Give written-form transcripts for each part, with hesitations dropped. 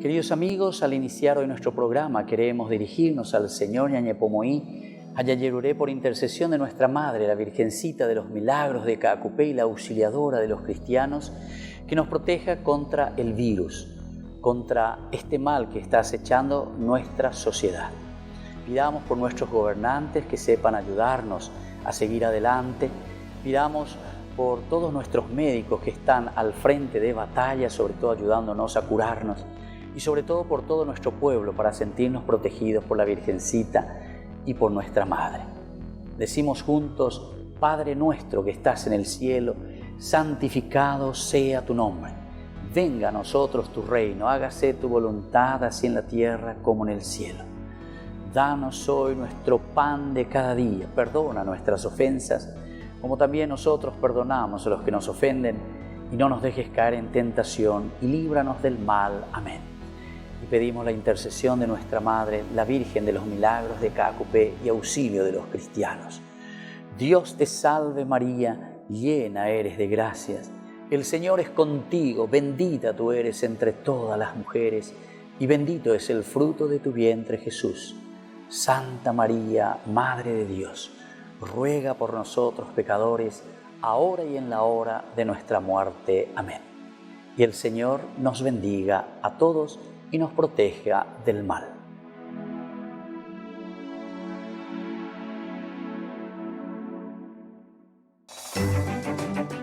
Queridos amigos, al iniciar hoy nuestro programa queremos dirigirnos al Señor Ñañepomoí, Ayayeruré, por intercesión de nuestra Madre, la Virgencita de los Milagros de Caacupé y la auxiliadora de los cristianos, que nos proteja contra el virus, contra este mal que está acechando nuestra sociedad. Pidamos por nuestros gobernantes que sepan ayudarnos a seguir adelante. Pidamos por todos nuestros médicos que están al frente de batalla, sobre todo ayudándonos a curarnos. Y sobre todo por todo nuestro pueblo, para sentirnos protegidos por la Virgencita y por nuestra Madre. Decimos juntos: Padre nuestro que estás en el cielo, santificado sea tu nombre. Venga a nosotros tu reino, hágase tu voluntad, así en la tierra como en el cielo. Danos hoy nuestro pan de cada día, perdona nuestras ofensas, como también nosotros perdonamos a los que nos ofenden, y no nos dejes caer en tentación, y líbranos del mal. Amén. Y pedimos la intercesión de nuestra Madre, la Virgen de los Milagros de Caacupé y auxilio de los cristianos. Dios te salve María, llena eres de gracias. El Señor es contigo, bendita tú eres entre todas las mujeres, y bendito es el fruto de tu vientre Jesús. Santa María, Madre de Dios, ruega por nosotros pecadores, ahora y en la hora de nuestra muerte. Amén. Y el Señor nos bendiga a todos y nos proteja del mal.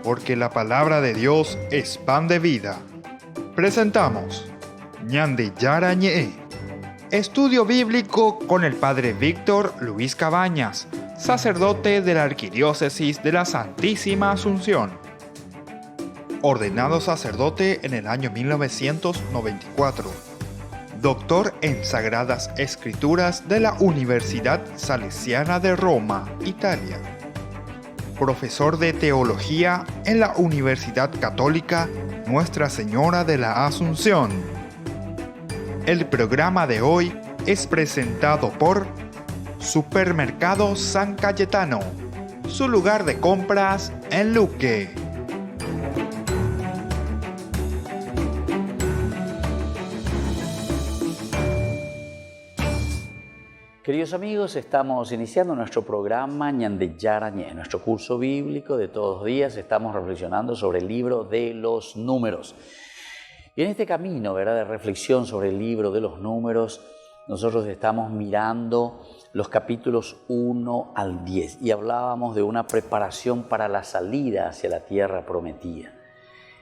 Porque la palabra de Dios es pan de vida. Presentamos Ñande Yara Ñe, estudio bíblico con el Padre Víctor Luis Cabañas, sacerdote de la Arquidiócesis de la Santísima Asunción. Ordenado sacerdote en el año 1994. Doctor en Sagradas Escrituras de la Universidad Salesiana de Roma, Italia. Profesor de Teología en la Universidad Católica Nuestra Señora de la Asunción. El programa de hoy es presentado por Supermercado San Cayetano, su lugar de compras en Luque. Queridos amigos, estamos iniciando nuestro programa Ñande Yara Ñe, nuestro curso bíblico de todos los días. Estamos reflexionando sobre el libro de los números. Y en este camino, ¿verdad?, de reflexión sobre el libro de los números, nosotros estamos mirando los capítulos 1 al 10 y hablábamos de una preparación para la salida hacia la tierra prometida.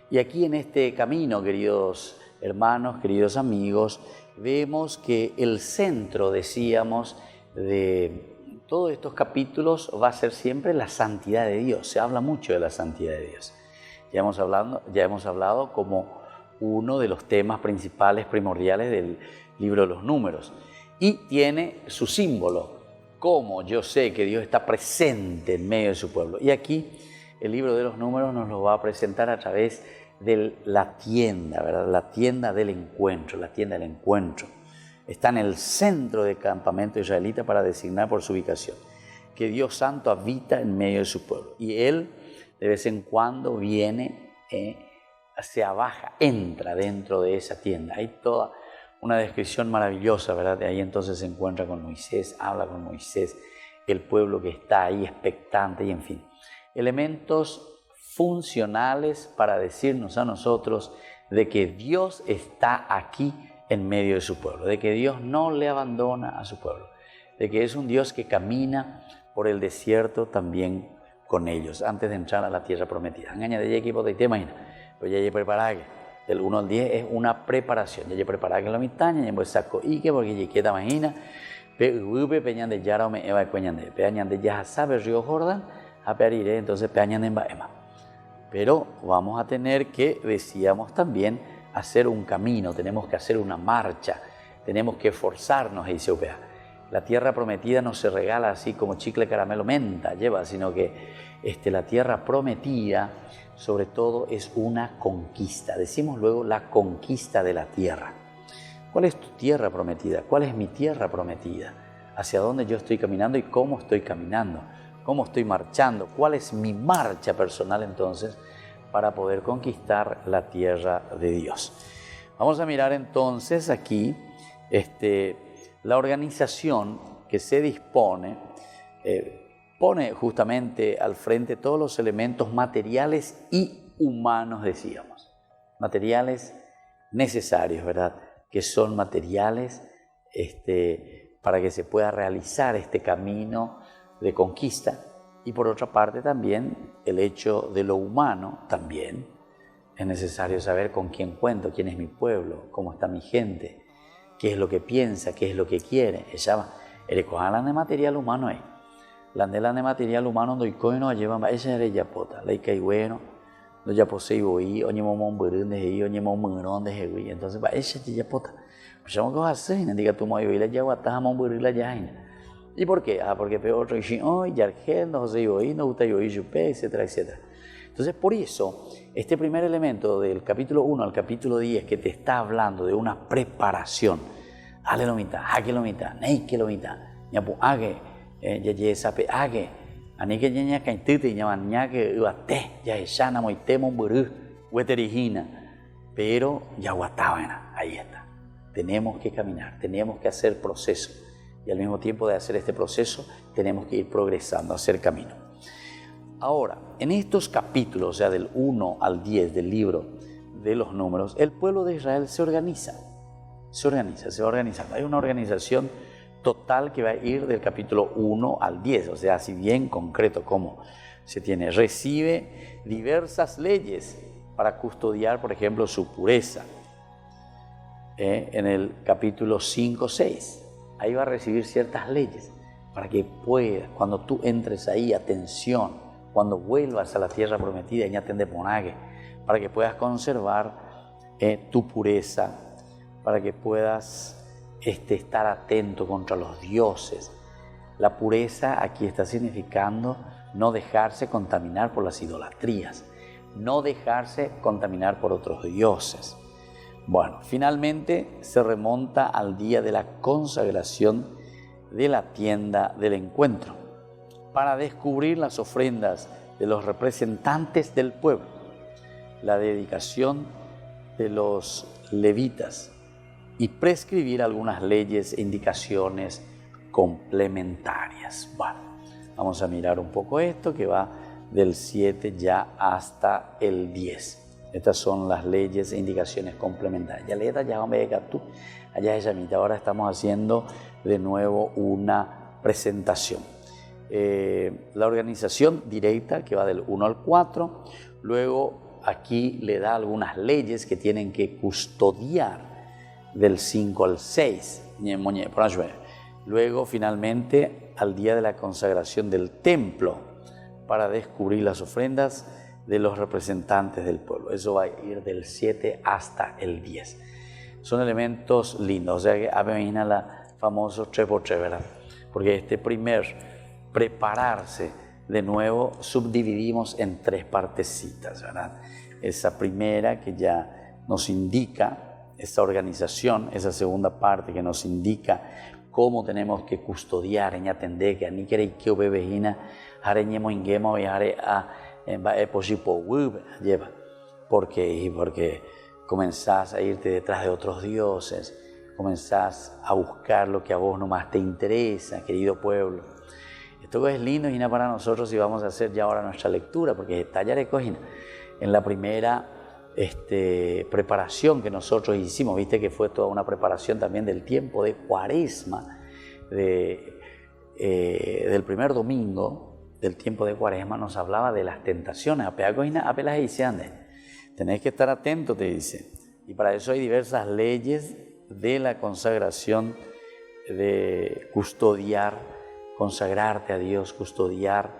Y aquí en este camino, queridos hermanos, queridos amigos, vemos que el centro, decíamos, de todos estos capítulos va a ser siempre la santidad de Dios. Se habla mucho de la santidad de Dios. Ya hemos hablado como uno de los temas principales, primordiales del libro de los números. Y tiene su símbolo, cómo yo sé que Dios está presente en medio de su pueblo. Y aquí el libro de los números nos lo va a presentar a través de la tienda, ¿verdad? La tienda del encuentro, la tienda del encuentro. Está en el centro del campamento israelita para designar por su ubicación que Dios Santo habita en medio de su pueblo. Y Él de vez en cuando viene, se abaja, entra dentro de esa tienda. Hay toda una descripción maravillosa, ¿verdad? De ahí entonces se encuentra con Moisés, habla con Moisés, el pueblo que está ahí expectante y en fin. Elementos funcionales para decirnos a nosotros de que Dios está aquí en medio de su pueblo, de que Dios no le abandona a su pueblo, de que es un Dios que camina por el desierto también con ellos, antes de entrar a la tierra prometida. Engaña de equipo de tema, pues ya prepará que del 1 al 10 es una preparación, ya prepará que la mitad, ya pues saco y que porque ya queda imagina, peñan de Yara me eva cueñan de ya sabe río Jordán a periré, entonces peñan en Baema. Pero vamos a tener que, decíamos también, hacer un camino, tenemos que hacer una marcha, tenemos que esforzarnos, dice Upea. La tierra prometida no se regala así como chicle, caramelo, menta, lleva, sino que la tierra prometida, sobre todo, es una conquista. Decimos luego la conquista de la tierra. ¿Cuál es tu tierra prometida? ¿Cuál es mi tierra prometida? ¿Hacia dónde yo estoy caminando y cómo estoy caminando? ¿Cómo estoy marchando? ¿Cuál es mi marcha personal entonces para poder conquistar la tierra de Dios? Vamos a mirar entonces aquí la organización que se dispone, pone justamente al frente todos los elementos materiales y humanos, decíamos. Materiales necesarios, ¿verdad? Que son materiales para que se pueda realizar este camino de conquista. Y por otra parte también el hecho de lo humano también. Es necesario saber con quién cuento, quién es mi pueblo, cómo está mi gente, qué es lo que piensa, qué es lo que quiere. El material humano es. La de material humano no hay no lleva esa era ya pota, la que bueno, no ya posee hoy, oye momón burunde y oye momón de hewi. Entonces va esa ya pota. Pues vamos a hacer, no diga tú mo y la ya guatamos burila ya. ¿Y por qué? Porque peor otro y hoy ya argel no se hoy no gusta yo y etcétera, etcétera. Entonces, por eso, este primer elemento del capítulo 1 al capítulo 10 que te está hablando de una preparación, hale lo mitad, hague lo mitad, neike lo mitad, ñapu hague, ya sape hague, ani que ya caintite llaman ya que uate, ya eshana moitemo buru, weterigina, pero ya guatabana, ahí está. Tenemos que caminar, tenemos que hacer proceso y al mismo tiempo de hacer este proceso tenemos que ir progresando, hacer camino. Ahora, en estos capítulos, o sea, del 1 al 10 del libro de los números, el pueblo de Israel se organiza, se va organizando. Hay una organización total que va a ir del capítulo 1 al 10, o sea, así bien concreto como se tiene. Recibe diversas leyes para custodiar, por ejemplo, su pureza. En el capítulo 5, 6, ahí va a recibir ciertas leyes para que pueda, cuando tú entres ahí, atención, cuando vuelvas a la tierra prometida, para que puedas conservar tu pureza, para que puedas estar atento contra los dioses. La pureza aquí está significando no dejarse contaminar por las idolatrías, no dejarse contaminar por otros dioses. Bueno, finalmente se remonta al día de la consagración de la tienda del encuentro, para descubrir las ofrendas de los representantes del pueblo, la dedicación de los levitas y prescribir algunas leyes e indicaciones complementarias. Bueno, vamos a mirar un poco esto que va del 7 ya hasta el 10. Estas son las leyes e indicaciones complementarias. Ya leeta ya vamos a tú, allá esa mitad. Ahora estamos haciendo de nuevo una presentación. La organización directa que va del 1 al 4, luego aquí le da algunas leyes que tienen que custodiar del 5 al 6, luego finalmente al día de la consagración del templo para descubrir las ofrendas de los representantes del pueblo. Eso va a ir del 7 hasta el 10. Son elementos lindos, o sea que imagina la famosa 3x3, ¿verdad? Porque este primer prepararse, de nuevo subdividimos en 3 partecitas, ¿verdad? Esa primera que ya nos indica esta organización, esa segunda parte que nos indica cómo tenemos que custodiar, en atender que ni queréis que obedezca, hareñemos ingemo y hare a lleva, porque comenzás a irte detrás de otros dioses, comenzás a buscar lo que a vos nomás te interesa, querido pueblo. Esto es lindo y para nosotros y vamos a hacer ya ahora nuestra lectura, porque tallaré cojina en la primera preparación que nosotros hicimos, viste que fue toda una preparación también del tiempo de Cuaresma, del primer domingo del tiempo de Cuaresma nos hablaba de las tentaciones, apenas diciendo, tenés que estar atentos, te dice, y para eso hay diversas leyes de la consagración, de custodiar, consagrarte a Dios, custodiar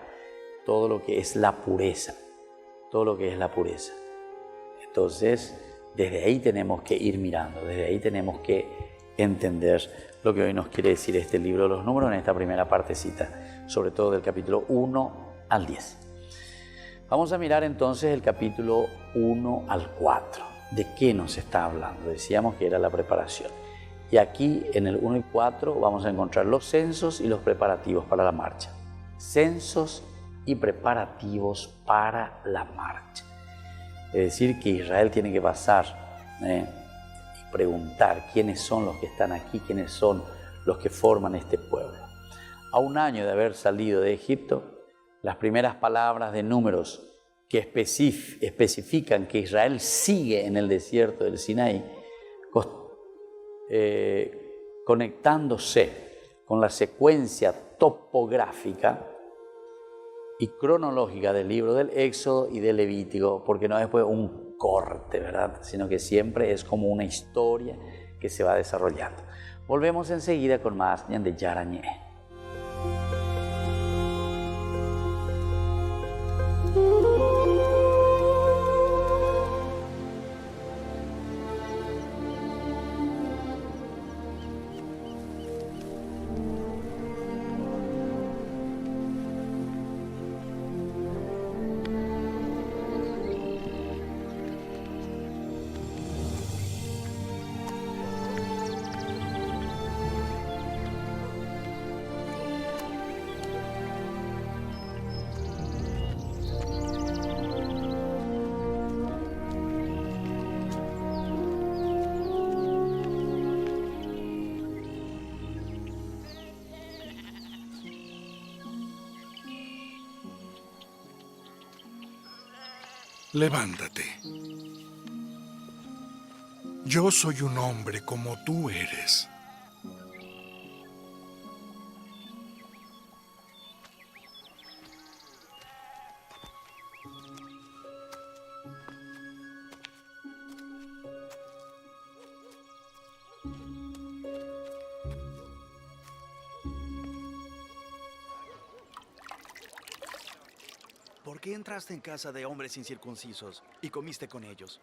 todo lo que es la pureza, todo lo que es la pureza. Entonces, desde ahí tenemos que ir mirando, desde ahí tenemos que entender lo que hoy nos quiere decir este libro de los números en esta primera partecita, sobre todo del capítulo 1 al 10. Vamos a mirar entonces el capítulo 1 al 4. ¿De qué nos está hablando? Decíamos que era la preparación. Y aquí en el 1 y 4 vamos a encontrar los censos y los preparativos para la marcha. Censos y preparativos para la marcha. Es decir, que Israel tiene que pasar preguntar quiénes son los que están aquí, quiénes son los que forman este pueblo. A un año de haber salido de Egipto, las primeras palabras de Números que especifican que Israel sigue en el desierto del Sinaí, conectándose con la secuencia topográfica y cronológica del libro del Éxodo y del Levítico, porque no es pues un corte, ¿verdad? Sino que siempre es como una historia que se va desarrollando. Volvemos enseguida con más Ñande Yarañé. Levántate. Yo soy un hombre como tú eres. ¿Por qué entraste en casa de hombres incircuncisos y comiste con ellos?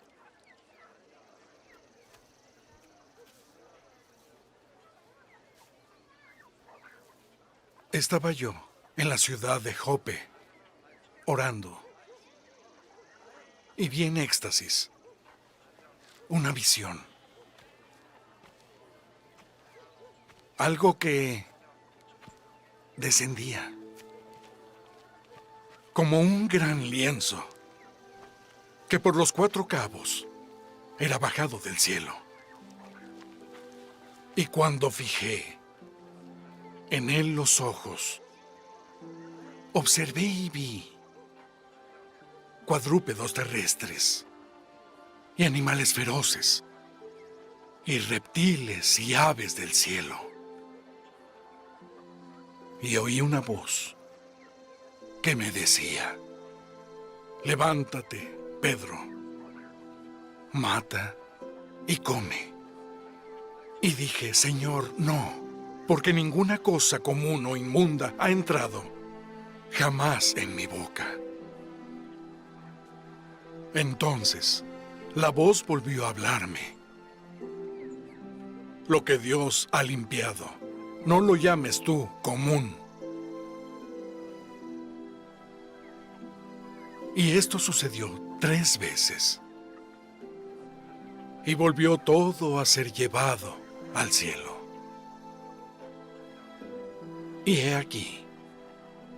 Estaba yo en la ciudad de Jope, orando, y vi en éxtasis una visión. Algo que descendía como un gran lienzo que por los 4 cabos era bajado del cielo. Y cuando fijé en él los ojos, observé y vi cuadrúpedos terrestres y animales feroces y reptiles y aves del cielo. Y oí una voz que me decía: levántate, Pedro, mata y come. Y dije: Señor, no, porque ninguna cosa común o inmunda ha entrado jamás en mi boca. Entonces, la voz volvió a hablarme: lo que Dios ha limpiado, no lo llames tú común. Y esto sucedió 3 veces. Y volvió todo a ser llevado al cielo. Y he aquí,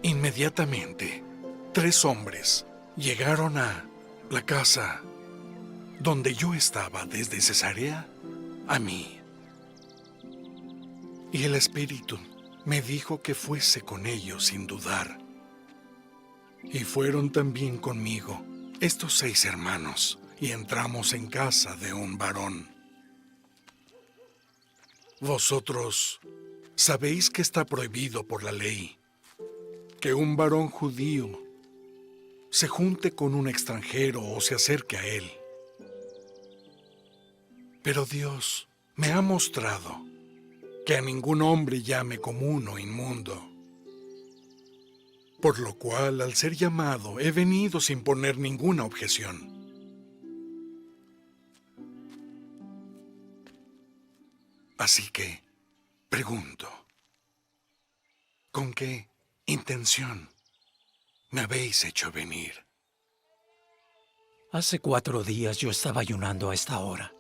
inmediatamente, 3 hombres llegaron a la casa donde yo estaba desde Cesarea a mí. Y el Espíritu me dijo que fuese con ellos sin dudar. Y fueron también conmigo estos 6 hermanos, y entramos en casa de un varón. Vosotros sabéis que está prohibido por la ley que un varón judío se junte con un extranjero o se acerque a él. Pero Dios me ha mostrado que a ningún hombre llame común o inmundo. Por lo cual, al ser llamado, he venido sin poner ninguna objeción. Así que, pregunto, ¿con qué intención me habéis hecho venir? Hace 4 días yo estaba ayunando a esta hora.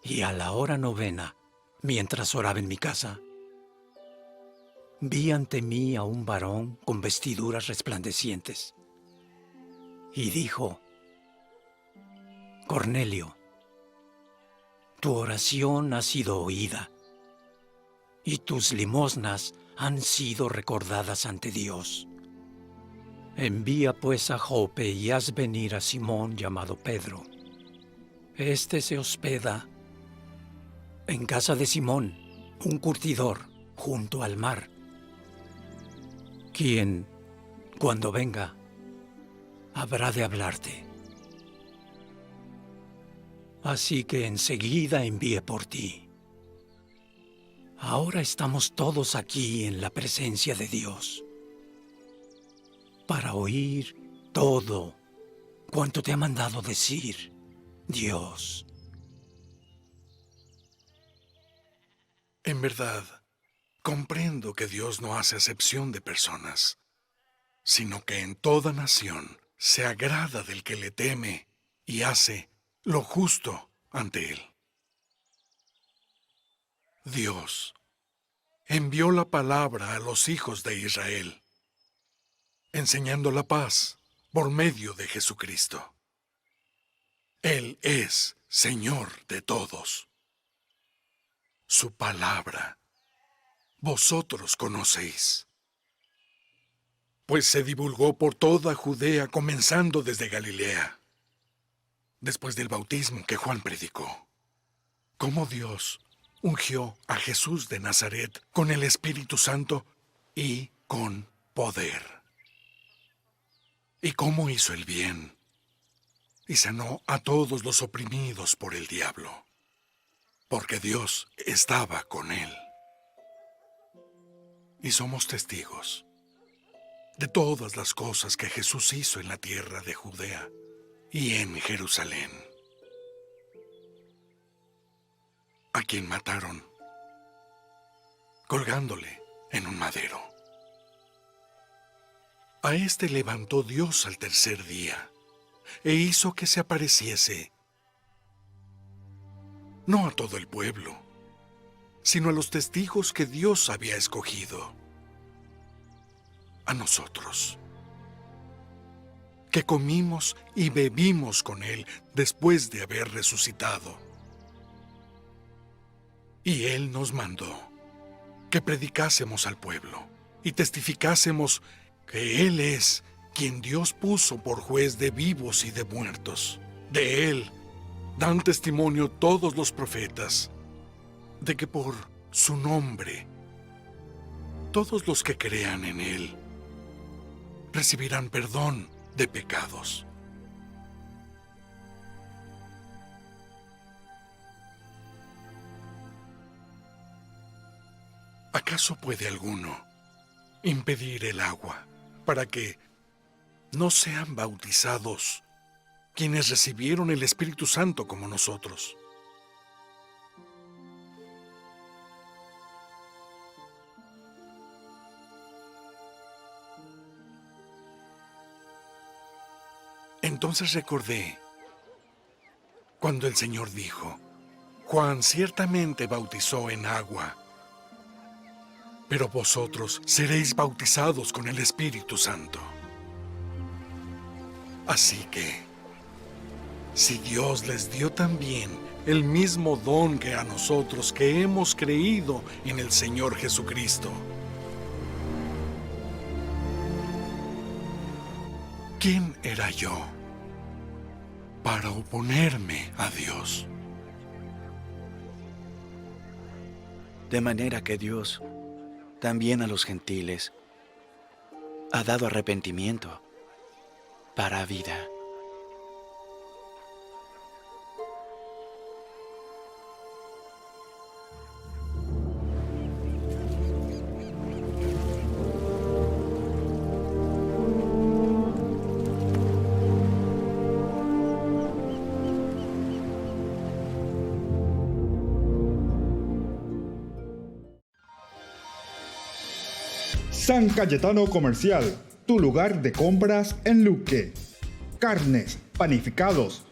Y a la hora 9, mientras oraba en mi casa, vi ante mí a un varón con vestiduras resplandecientes. Y dijo: Cornelio. tu oración ha sido oída, y tus limosnas han sido recordadas ante Dios. Envía pues a Jope y haz venir a Simón llamado Pedro. Este se hospeda en casa de Simón, un curtidor, junto al mar, quien, cuando venga, habrá de hablarte. Así que enseguida envíe por ti. Ahora estamos todos aquí en la presencia de Dios para oír todo cuanto te ha mandado decir Dios. En verdad, comprendo que Dios no hace acepción de personas, sino que en toda nación se agrada del que le teme y hace lo justo ante él. Dios envió la palabra a los hijos de Israel, enseñando la paz por medio de Jesucristo. Él es Señor de todos. Su palabra vosotros conocéis, pues se divulgó por toda Judea, comenzando desde Galilea, después del bautismo que Juan predicó, cómo Dios ungió a Jesús de Nazaret con el Espíritu Santo y con poder, y cómo hizo el bien y sanó a todos los oprimidos por el diablo, porque Dios estaba con él. Y somos testigos de todas las cosas que Jesús hizo en la tierra de Judea y en Jerusalén, a quien mataron colgándole en un madero. A éste levantó Dios al tercer día e hizo que se apareciese, no a todo el pueblo, sino a los testigos que Dios había escogido, a nosotros, que comimos y bebimos con Él después de haber resucitado. Y Él nos mandó que predicásemos al pueblo y testificásemos que Él es quien Dios puso por juez de vivos y de muertos. De Él dan testimonio todos los profetas, de que por su nombre todos los que crean en Él recibirán perdón de pecados. ¿Acaso puede alguno impedir el agua para que no sean bautizados quienes recibieron el Espíritu Santo como nosotros? Entonces recordé cuando el Señor dijo: Juan ciertamente bautizó en agua, pero vosotros seréis bautizados con el Espíritu Santo. Así que, si Dios les dio también el mismo don que a nosotros que hemos creído en el Señor Jesucristo, ¿quién era yo para oponerme a Dios? De manera que Dios también a los gentiles ha dado arrepentimiento para vida. San Cayetano Comercial, tu lugar de compras en Luque. Carnes, panificados,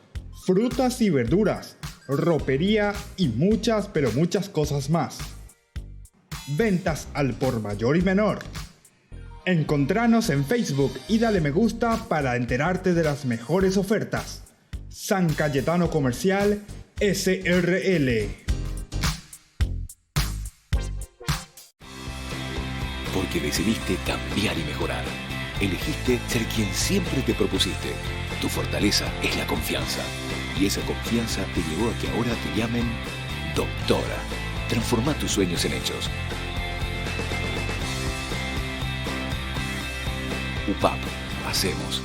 frutas y verduras, ropería y muchas, pero muchas cosas más. Ventas al por mayor y menor. Encontranos en Facebook y dale me gusta para enterarte de las mejores ofertas. San Cayetano Comercial SRL. Porque decidiste cambiar y mejorar. Elegiste ser quien siempre te propusiste. Tu fortaleza es la confianza. Y esa confianza te llevó a que ahora te llamen doctora. Transforma tus sueños en hechos. UPAP. Hacemos.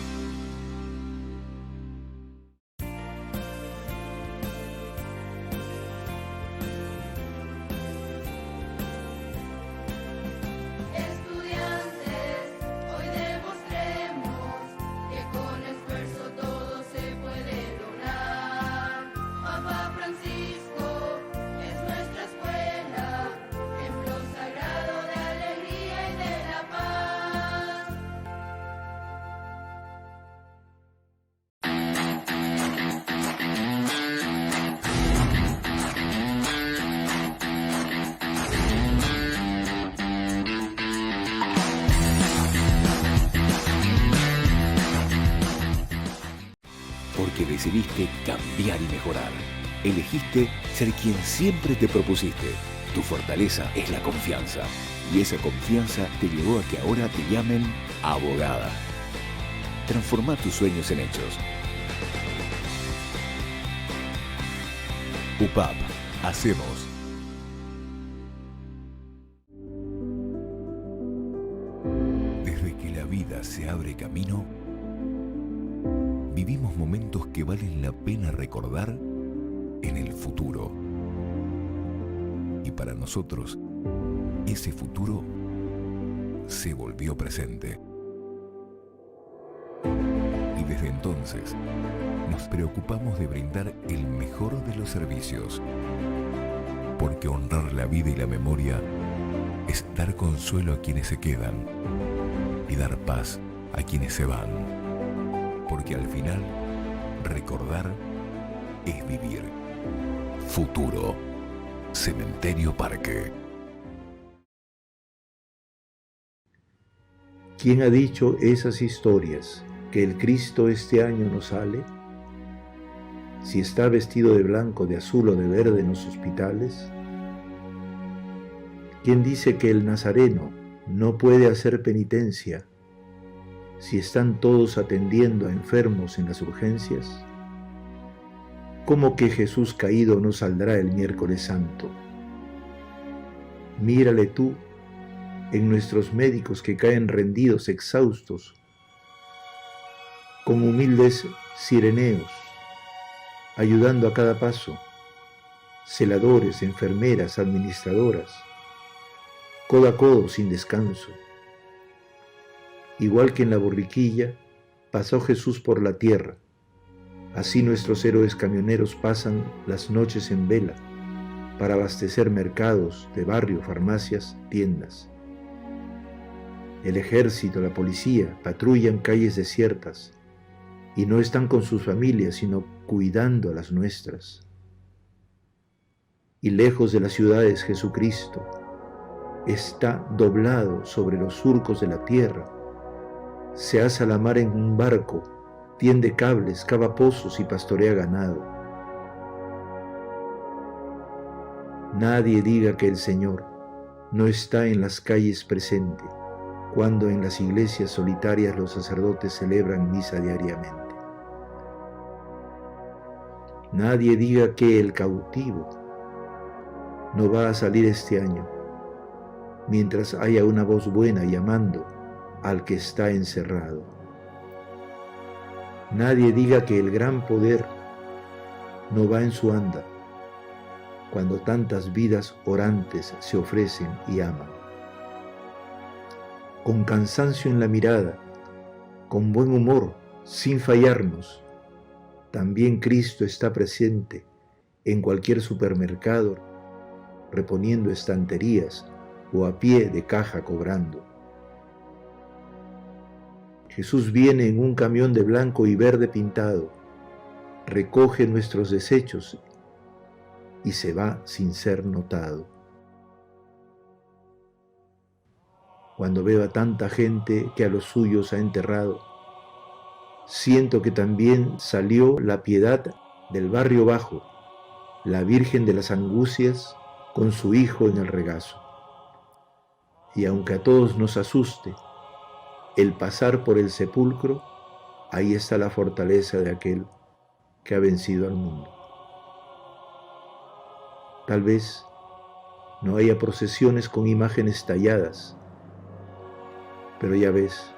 Porque decidiste cambiar y mejorar. Elegiste ser quien siempre te propusiste. Tu fortaleza es la confianza. Y esa confianza te llevó a que ahora te llamen abogada. Transforma tus sueños en hechos. UPAP. Hacemos. Desde que la vida se abre camino, vivimos momentos que valen la pena recordar en el futuro. Y para nosotros, ese futuro se volvió presente. Y desde entonces, nos preocupamos de brindar el mejor de los servicios. Porque honrar la vida y la memoria es dar consuelo a quienes se quedan y dar paz a quienes se van. Porque al final, recordar es vivir. Futuro. Cementerio Parque. ¿Quién ha dicho esas historias? ¿Que el Cristo este año no sale? Si está vestido de blanco, de azul o de verde en los hospitales. ¿Quién dice que el Nazareno no puede hacer penitencia si están todos atendiendo a enfermos en las urgencias? ¿Cómo que Jesús caído no saldrá el miércoles santo? Mírale tú en nuestros médicos que caen rendidos, exhaustos, con humildes sireneos, ayudando a cada paso, celadores, enfermeras, administradoras, codo a codo sin descanso. Igual que en la borriquilla, pasó Jesús por la tierra. Así nuestros héroes camioneros pasan las noches en vela para abastecer mercados de barrio, farmacias, tiendas. El ejército, la policía patrullan calles desiertas y no están con sus familias, sino cuidando a las nuestras. Y lejos de las ciudades, Jesucristo está doblado sobre los surcos de la tierra. Se asa la mar en un barco, tiende cables, cava pozos y pastorea ganado. Nadie diga que el Señor no está en las calles presente, cuando en las iglesias solitarias los sacerdotes celebran misa diariamente. Nadie diga que el cautivo no va a salir este año, mientras haya una voz buena llamando al que está encerrado. Nadie diga que el gran poder no va en su anda, cuando tantas vidas orantes se ofrecen y aman. Con cansancio en la mirada, con buen humor, sin fallarnos, también Cristo está presente en cualquier supermercado, reponiendo estanterías o a pie de caja cobrando. Jesús viene en un camión de blanco y verde pintado, recoge nuestros desechos y se va sin ser notado. Cuando veo a tanta gente que a los suyos ha enterrado, siento que también salió la piedad del barrio bajo la Virgen de las Angustias con su Hijo en el regazo. Y aunque a todos nos asuste el pasar por el sepulcro, ahí está la fortaleza de aquel que ha vencido al mundo. Tal vez no haya procesiones con imágenes talladas, pero ya ves,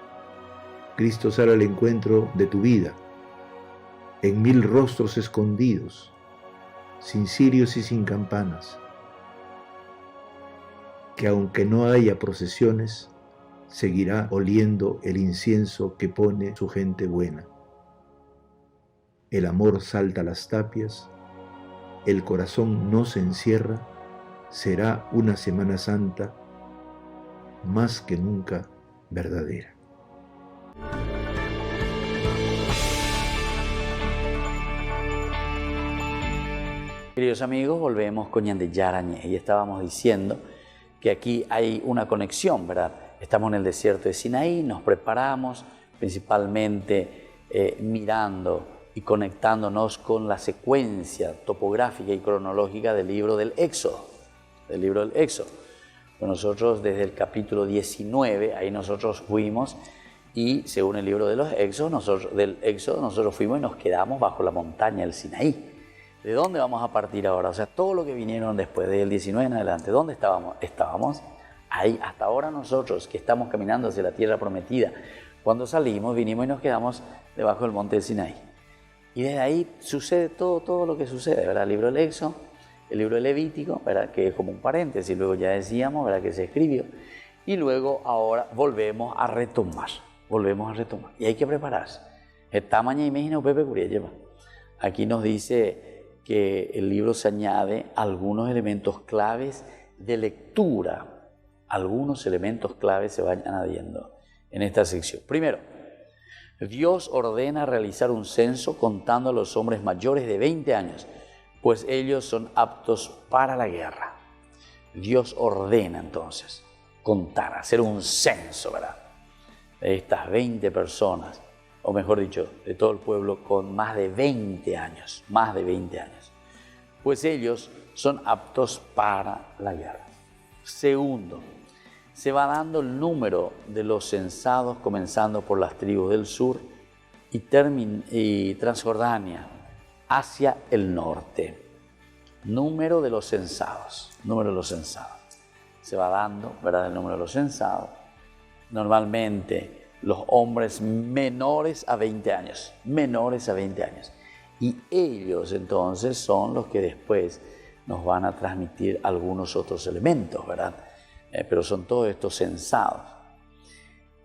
Cristo sale al encuentro de tu vida, en 1000 rostros escondidos, sin cirios y sin campanas, que aunque no haya procesiones, seguirá oliendo el incienso que pone su gente buena. El amor salta las tapias, el corazón no se encierra, será una Semana Santa más que nunca verdadera. Queridos amigos, volvemos con Ñande Yarañé y estábamos diciendo que aquí hay una conexión, ¿verdad? Estamos en el desierto de Sinaí, nos preparamos principalmente mirando y conectándonos con la secuencia topográfica y cronológica del libro del Éxodo. Nosotros desde el capítulo 19, ahí nosotros fuimos y según el libro de los Éxodos, nosotros fuimos y nos quedamos bajo la montaña del Sinaí. ¿De dónde vamos a partir ahora? O sea, todo lo que vinieron después del 19 en adelante, ¿dónde estábamos? Estábamos ahí, hasta ahora nosotros que estamos caminando hacia la tierra prometida. Cuando salimos, vinimos y nos quedamos debajo del monte del Sinaí. Y desde ahí sucede todo lo que sucede, ¿verdad? El libro del Éxodo, el libro del Levítico, ¿verdad? Que es como un paréntesis, luego ya decíamos, ¿verdad? Que se escribió. Y luego ahora volvemos a retomar. Y hay que prepararse. Esta mañana imagino Pepe Curia lleva. Aquí nos dice que el libro se añade algunos elementos claves de lectura. Algunos elementos claves se van añadiendo en esta sección. Primero, Dios ordena realizar un censo contando a los hombres mayores de 20 años, pues ellos son aptos para la guerra. Dios ordena entonces contar, hacer un censo, ¿verdad? De estas 20 personas, o mejor dicho, de todo el pueblo con más de 20 años, pues ellos son aptos para la guerra. Segundo, se va dando el número de los censados, comenzando por las tribus del sur y Transjordania, hacia el norte. Número de los censados. Se va dando, ¿verdad?, el número de los censados. Normalmente los hombres menores a 20 años. Y ellos entonces son los que después nos van a transmitir algunos otros elementos, ¿verdad? Pero son todos estos censados.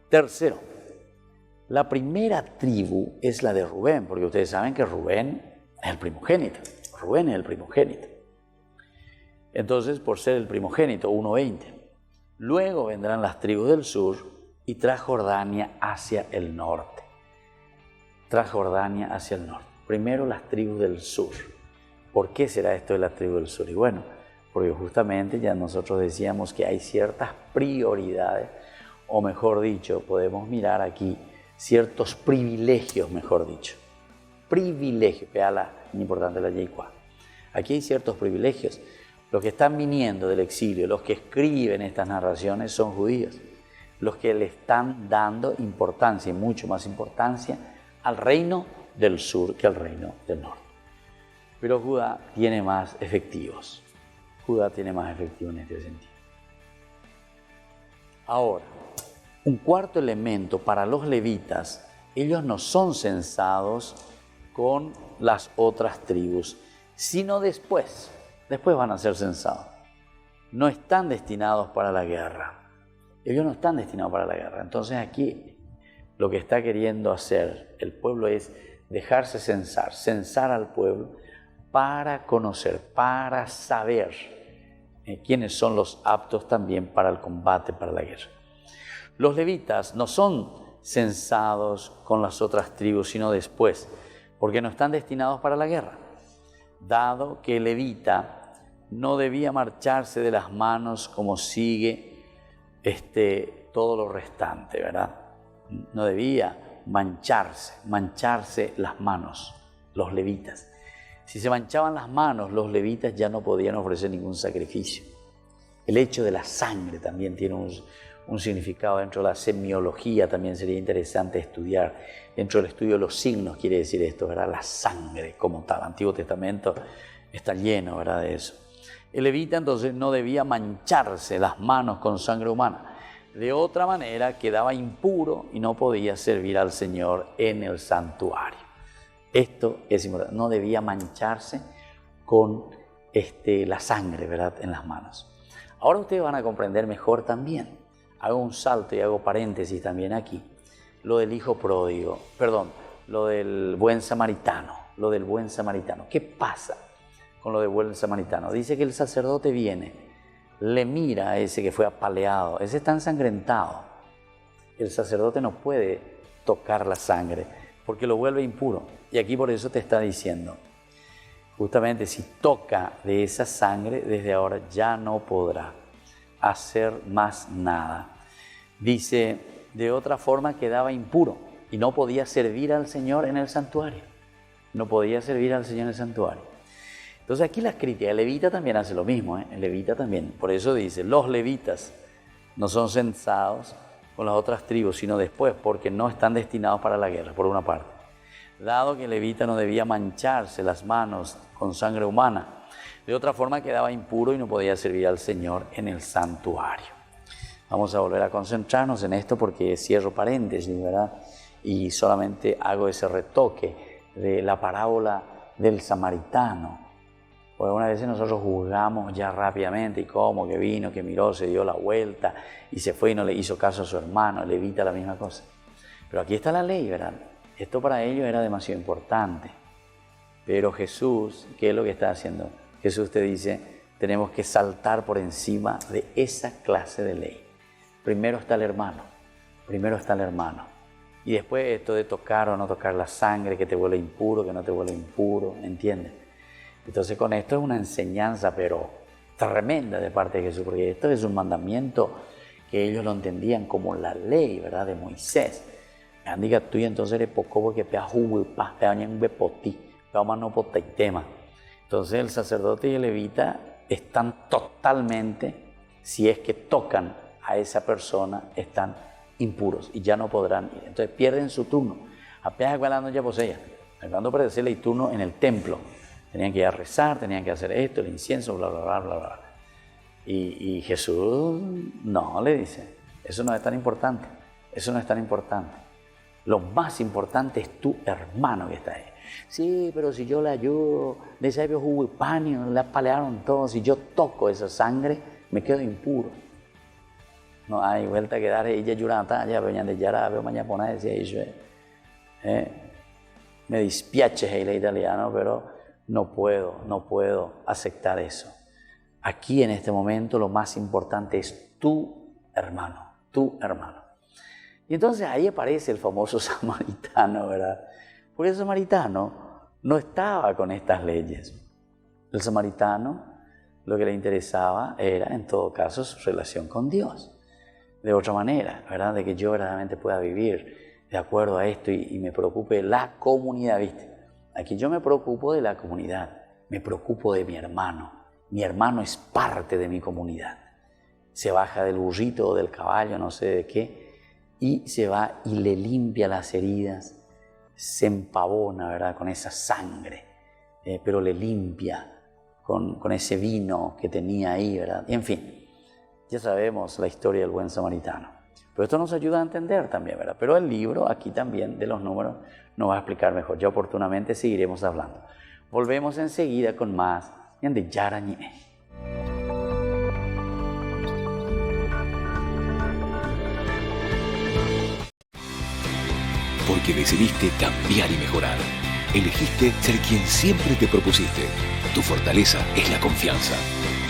Tercero, la primera tribu es la de Rubén, porque ustedes saben que Rubén es el primogénito. Entonces, por ser el primogénito, 1:20. Luego vendrán las tribus del sur y Transjordania hacia el norte. Primero las tribus del sur. ¿Por qué será esto de la tribu del sur? Y bueno, porque justamente ya nosotros decíamos que hay ciertas prioridades, o mejor dicho, podemos mirar aquí ciertos privilegios, vea la importante la Yicua. Aquí hay ciertos privilegios. Los que están viniendo del exilio, los que escriben estas narraciones son judíos, los que le están dando importancia, y mucho más importancia, al reino del sur que al reino del norte. Pero Judá tiene más efectivos. En este sentido. Ahora, un cuarto elemento para los levitas, ellos no son censados con las otras tribus, sino después van a ser censados. No están destinados para la guerra. Entonces aquí lo que está queriendo hacer el pueblo es dejarse censar al pueblo para conocer, para saber quiénes son los aptos también para el combate, para la guerra. Los levitas no son censados con las otras tribus, sino después, porque no están destinados para la guerra, dado que el levita no debía marcharse de las manos como sigue todo lo restante, ¿verdad? No debía mancharse las manos, los levitas. Si se manchaban las manos, los levitas ya no podían ofrecer ningún sacrificio. El hecho de la sangre también tiene un significado dentro de la semiología, también sería interesante estudiar. Dentro del estudio de los signos quiere decir esto, ¿verdad? La sangre como tal. El Antiguo Testamento está lleno, ¿verdad?, de eso. El levita entonces no debía mancharse las manos con sangre humana. De otra manera quedaba impuro y no podía servir al Señor en el santuario. Esto es importante, no debía mancharse con la sangre, ¿verdad?, en las manos. Ahora ustedes van a comprender mejor también. Hago un salto y hago paréntesis también aquí. Lo del hijo pródigo, perdón, lo del buen samaritano, ¿Qué pasa con lo del buen samaritano? Dice que el sacerdote viene, le mira a ese que fue apaleado, ese está ensangrentado. El sacerdote no puede tocar la sangre porque lo vuelve impuro. Y aquí por eso te está diciendo, justamente si toca de esa sangre, desde ahora ya no podrá hacer más nada. Dice, de otra forma quedaba impuro y no podía servir al Señor en el santuario. No podía servir al Señor en el santuario. Entonces aquí las críticas, el levita también hace lo mismo, el levita también. Por eso dice, los levitas no son censados con las otras tribus, sino después, porque no están destinados para la guerra, por una parte. Dado que el levita no debía mancharse las manos con sangre humana, de otra forma quedaba impuro y no podía servir al Señor en el santuario. Vamos a volver a concentrarnos en esto porque cierro paréntesis, ¿verdad? Y solamente hago ese retoque de la parábola del samaritano. Porque algunas veces nosotros juzgamos ya rápidamente, y cómo, que vino, que miró, se dio la vuelta y se fue y no le hizo caso a su hermano, el levita la misma cosa. Pero aquí está la ley, ¿verdad? Esto para ellos era demasiado importante. Pero Jesús, ¿qué es lo que está haciendo? Jesús te dice, tenemos que saltar por encima de esa clase de ley. Primero está el hermano, Y después esto de tocar o no tocar la sangre, que te vuelve impuro, que no te vuelve impuro, ¿entiendes? Entonces con esto es una enseñanza, pero tremenda de parte de Jesús, porque esto es un mandamiento que ellos lo entendían como la ley, ¿verdad?, de Moisés. Diga tú y entonces eres poco porque te ajulpas, te dañan un bepotí, no tema. Entonces el sacerdote y el levita están totalmente, si es que tocan a esa persona, están impuros y ya no podrán ir. Entonces pierden su turno. Apenas hablando ya posee, hablando para decirle el turno en el templo. Tenían que ir a rezar, tenían que hacer esto, el incienso, bla, bla, bla, bla, bla. Y Jesús no le dice, eso no es tan importante, Lo más importante es tu hermano que está ahí. Sí, pero si yo le ayudo, de ese juguipanio, le apalearon todos, si yo toco esa sangre, me quedo impuro. No hay vuelta que dar, ella llorando, ya venían de Yara, veo mañana poner, decía eso. Me dispiace el italiano, pero no puedo aceptar eso. Aquí en este momento lo más importante es tu hermano. Y entonces ahí aparece el famoso samaritano, ¿verdad? Porque el samaritano no estaba con estas leyes. El samaritano lo que le interesaba era, en todo caso, su relación con Dios. De otra manera, ¿verdad? De que yo verdaderamente pueda vivir de acuerdo a esto y me preocupe la comunidad, ¿viste? Aquí yo me preocupo de la comunidad, me preocupo de mi hermano. Mi hermano es parte de mi comunidad. Se baja del burrito o del caballo, no sé de qué, y se va y le limpia las heridas, se empavona, ¿verdad?, con esa sangre, pero le limpia con ese vino que tenía ahí, ¿verdad? Y en fin, ya sabemos la historia del buen samaritano. Pero esto nos ayuda a entender también, ¿verdad? Pero el libro, aquí también, de los números, nos va a explicar mejor. Ya oportunamente seguiremos hablando. Volvemos enseguida con más de Yara Ñe. Porque decidiste cambiar y mejorar. Elegiste ser quien siempre te propusiste. Tu fortaleza es la confianza.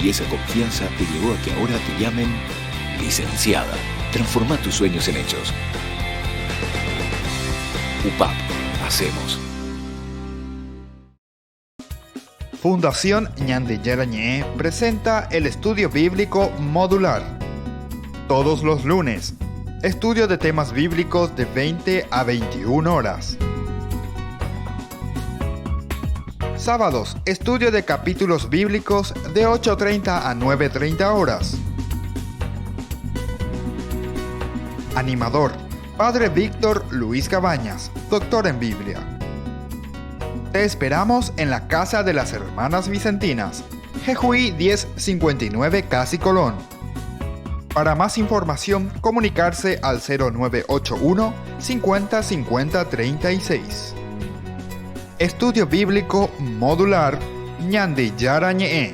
Y esa confianza te llevó a que ahora te llamen licenciada. Transforma tus sueños en hechos. UPAP. Hacemos. Fundación Ñande Yara Ñe presenta el estudio bíblico modular. Todos los lunes. Estudio de temas bíblicos de 20 a 21 horas. Sábados, estudio de capítulos bíblicos de 8:30 a 9:30 horas. Animador, Padre Víctor Luis Cabañas, doctor en Biblia. Te esperamos en la Casa de las Hermanas Vicentinas, Jejuí 1059 Casi Colón. Para más información, comunicarse al 0981 50 50 36. Estudio Bíblico Modular Ñande Yarañe.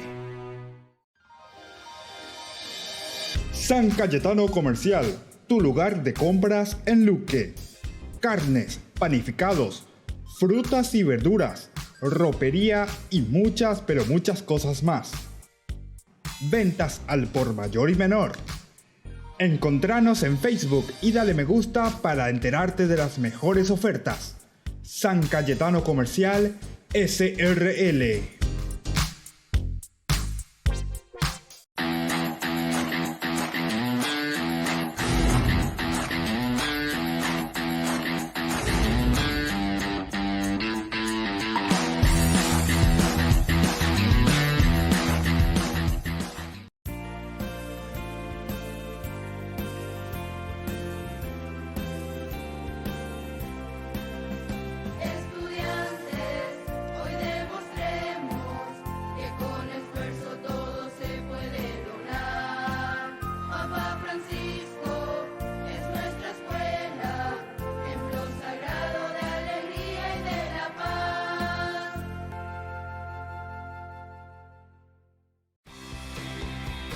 San Cayetano Comercial, tu lugar de compras en Luque. Carnes, panificados, frutas y verduras, ropería y muchas, pero muchas cosas más. Ventas al por mayor y menor. Encontranos en Facebook y dale me gusta para enterarte de las mejores ofertas. San Cayetano Comercial SRL.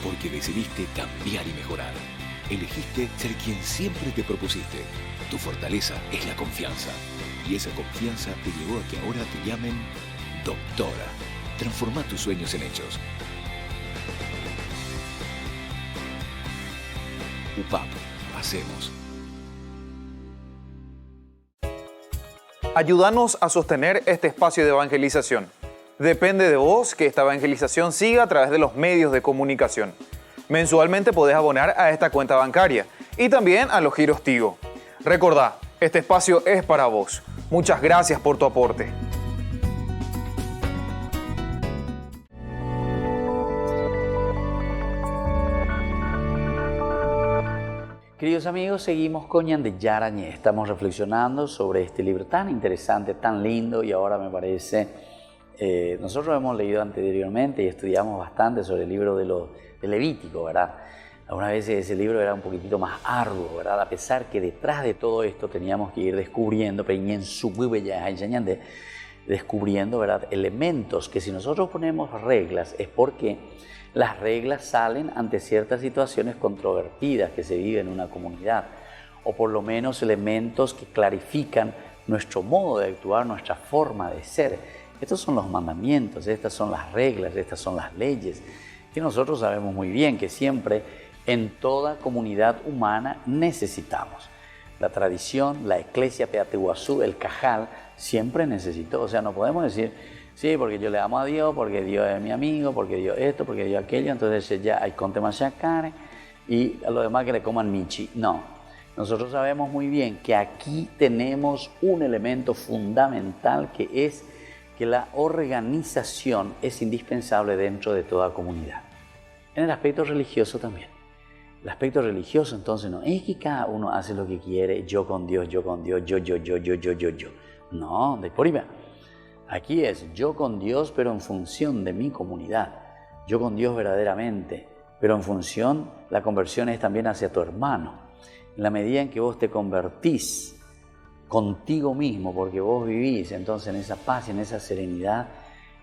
Porque decidiste cambiar y mejorar. Elegiste ser quien siempre te propusiste. Tu fortaleza es la confianza. Y esa confianza te llevó a que ahora te llamen doctora. Transforma tus sueños en hechos. UPAP. Hacemos. Ayúdanos a sostener este espacio de evangelización. Depende de vos que esta evangelización siga a través de los medios de comunicación. Mensualmente podés abonar a esta cuenta bancaria y también a los giros Tigo. Recordá, este espacio es para vos. Muchas gracias por tu aporte. Queridos amigos, seguimos con Ñande Yarañé. Estamos reflexionando sobre este libro tan interesante, tan lindo, y ahora me parece... nosotros hemos leído anteriormente y estudiamos bastante sobre el libro de Levítico, ¿verdad? Algunas veces ese libro era un poquitito más arduo, ¿verdad? A pesar que detrás de todo esto teníamos que ir descubriendo, descubriendo, ¿verdad? Elementos que si nosotros ponemos reglas es porque las reglas salen ante ciertas situaciones controvertidas que se viven en una comunidad, o por lo menos elementos que clarifican nuestro modo de actuar, nuestra forma de ser. Estos son los mandamientos, estas son las reglas, estas son las leyes, que nosotros sabemos muy bien que siempre en toda comunidad humana necesitamos. La tradición, la Eclesia Peatehuazú, el Cajal, siempre necesitó. O sea, no podemos decir, sí, porque yo le amo a Dios, porque Dios es mi amigo, porque Dios esto, porque Dios aquello, entonces ya hay conte machacare y a los demás que le coman michi. No, nosotros sabemos muy bien que aquí tenemos un elemento fundamental que es que la organización es indispensable dentro de toda comunidad. En el aspecto religioso también. El aspecto religioso entonces no es que cada uno hace lo que quiere, yo con Dios, yo. No, de por ahí va. Aquí es yo con Dios, pero en función de mi comunidad. Yo con Dios verdaderamente, pero en función, la conversión es también hacia tu hermano. En la medida en que vos te convertís contigo mismo, porque vos vivís entonces en esa paz y en esa serenidad,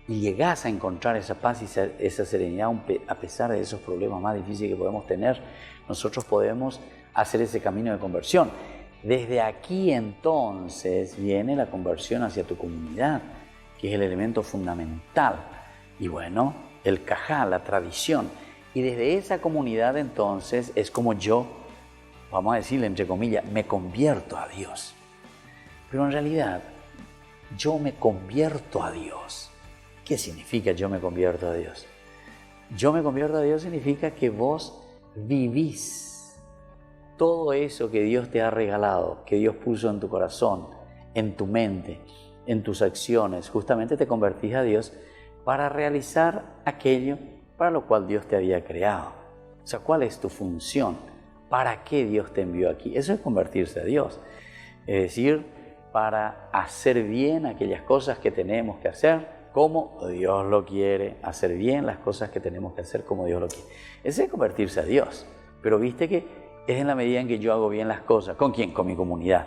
y llegás a encontrar esa paz y esa serenidad a pesar de esos problemas más difíciles que podemos tener, nosotros podemos hacer ese camino de conversión. Desde aquí entonces viene la conversión hacia tu comunidad, que es el elemento fundamental. Y bueno, el cajá, la tradición. Y desde esa comunidad entonces es como yo, vamos a decirle entre comillas, me convierto a Dios. Pero en realidad, yo me convierto a Dios. ¿Qué significa yo me convierto a Dios? Yo me convierto a Dios significa que vos vivís todo eso que Dios te ha regalado, que Dios puso en tu corazón, en tu mente, en tus acciones, justamente te convertís a Dios para realizar aquello para lo cual Dios te había creado. O sea, ¿cuál es tu función? ¿Para qué Dios te envió aquí? Eso es convertirse a Dios. Es decir, para hacer bien aquellas cosas que tenemos que hacer como Dios lo quiere, hacer bien las cosas que tenemos que hacer como Dios lo quiere. Ese es convertirse a Dios. Pero viste que es en la medida en que yo hago bien las cosas. ¿Con quién? Con mi comunidad.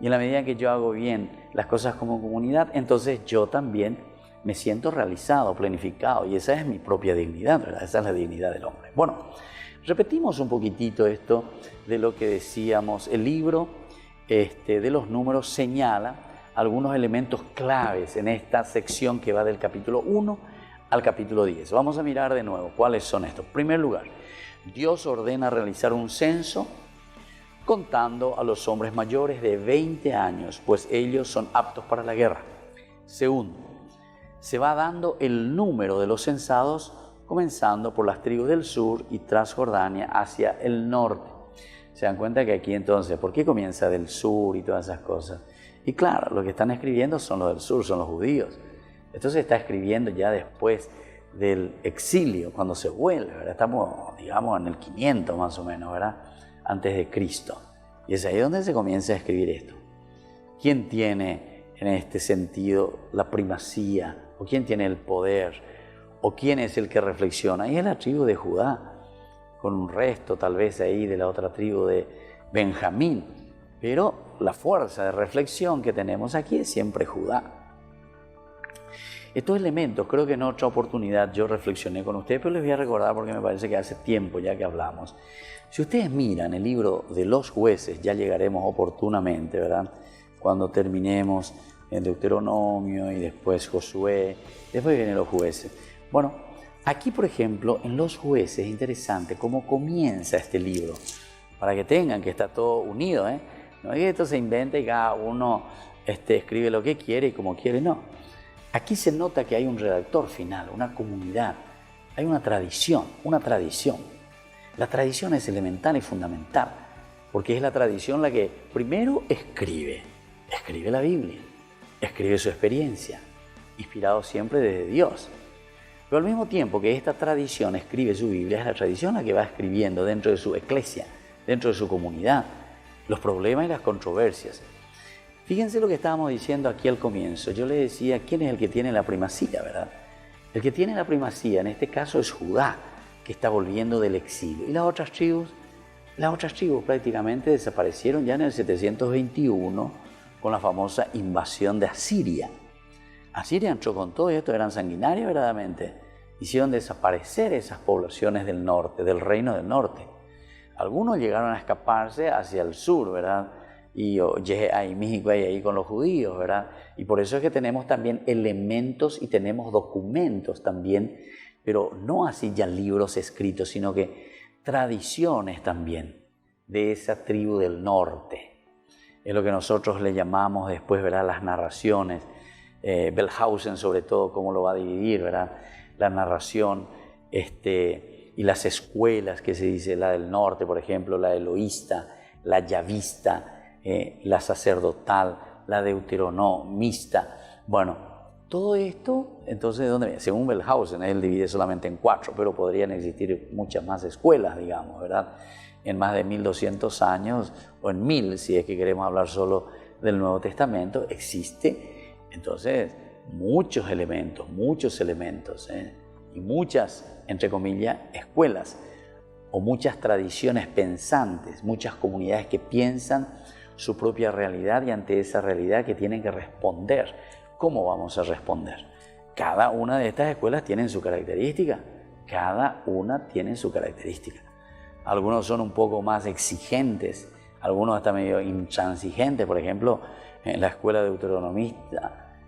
Y en la medida en que yo hago bien las cosas como comunidad, entonces yo también me siento realizado, planificado. Y esa es mi propia dignidad, ¿verdad? Esa es la dignidad del hombre. Bueno, repetimos un poquitito esto de lo que decíamos. El libro de los números señala algunos elementos claves en esta sección que va del capítulo 1 al capítulo 10. Vamos a mirar de nuevo cuáles son estos. En primer lugar, Dios ordena realizar un censo contando a los hombres mayores de 20 años, pues ellos son aptos para la guerra. Segundo, se va dando el número de los censados comenzando por las tribus del sur y Transjordania hacia el norte. Se dan cuenta que aquí entonces, ¿por qué comienza del sur y todas esas cosas? Y claro, los que están escribiendo son los del sur, son los judíos. Esto se está escribiendo ya después del exilio, cuando se vuelve, ¿verdad? Estamos, digamos, en el 500 más o menos, ¿verdad? Antes de Cristo. Y es ahí donde se comienza a escribir esto. ¿Quién tiene en este sentido la primacía? ¿O quién tiene el poder? ¿O quién es el que reflexiona? Y es la tribu de Judá, con un resto tal vez ahí de la otra tribu de Benjamín. Pero la fuerza de reflexión que tenemos aquí es siempre Judá. Estos elementos, creo que en otra oportunidad yo reflexioné con ustedes, pero les voy a recordar porque me parece que hace tiempo ya que hablamos. Si ustedes miran el libro de los jueces, ya llegaremos oportunamente, ¿verdad? Cuando terminemos en Deuteronomio y después Josué, después vienen los jueces. Bueno, aquí por ejemplo, en los jueces es interesante cómo comienza este libro, para que tengan que está todo unido, ¿eh? No es que esto se inventa y cada uno escribe lo que quiere y como quiere, no. Aquí se nota que hay un redactor final, una comunidad, hay una tradición, una tradición. La tradición es elemental y fundamental, porque es la tradición la que primero escribe la Biblia, escribe su experiencia, inspirado siempre desde Dios. Pero al mismo tiempo que esta tradición escribe su Biblia, es la tradición la que va escribiendo dentro de su eclesia, dentro de su comunidad, los problemas y las controversias. Fíjense lo que estábamos diciendo aquí al comienzo. Yo les decía, ¿quién es el que tiene la primacía, verdad? El que tiene la primacía en este caso es Judá, que está volviendo del exilio. Y las otras tribus prácticamente desaparecieron ya en el 721 con la famosa invasión de Asiria. Asiria entró con todo esto, eran sanguinarios verdaderamente. Hicieron desaparecer esas poblaciones del norte, del reino del norte. Algunos llegaron a escaparse hacia el sur, ¿verdad? Y ahí México ahí con los judíos, ¿verdad? Y por eso es que tenemos también elementos y tenemos documentos también, pero no así ya libros escritos, sino que tradiciones también de esa tribu del norte. Es lo que nosotros le llamamos después, ¿verdad? Las narraciones. Bellhausen sobre todo, cómo lo va a dividir, ¿verdad? La narración y las escuelas que se dice, la del norte, por ejemplo, la eloísta, la yavista, la sacerdotal, la deuteronomista. Bueno, todo esto, entonces, ¿de dónde viene? Según Bellhausen, él divide solamente en 4, pero podrían existir muchas más escuelas, digamos, ¿verdad? En más de 1200 años, o en 1000, si es que queremos hablar solo del Nuevo Testamento, existe, entonces, muchos elementos, y muchas, entre comillas, escuelas, o muchas tradiciones pensantes, muchas comunidades que piensan su propia realidad y ante esa realidad que tienen que responder. ¿Cómo vamos a responder? Cada una de estas escuelas tiene su característica. Algunos son un poco más exigentes, algunos hasta medio intransigentes. Por ejemplo, en la escuela deuteronomista.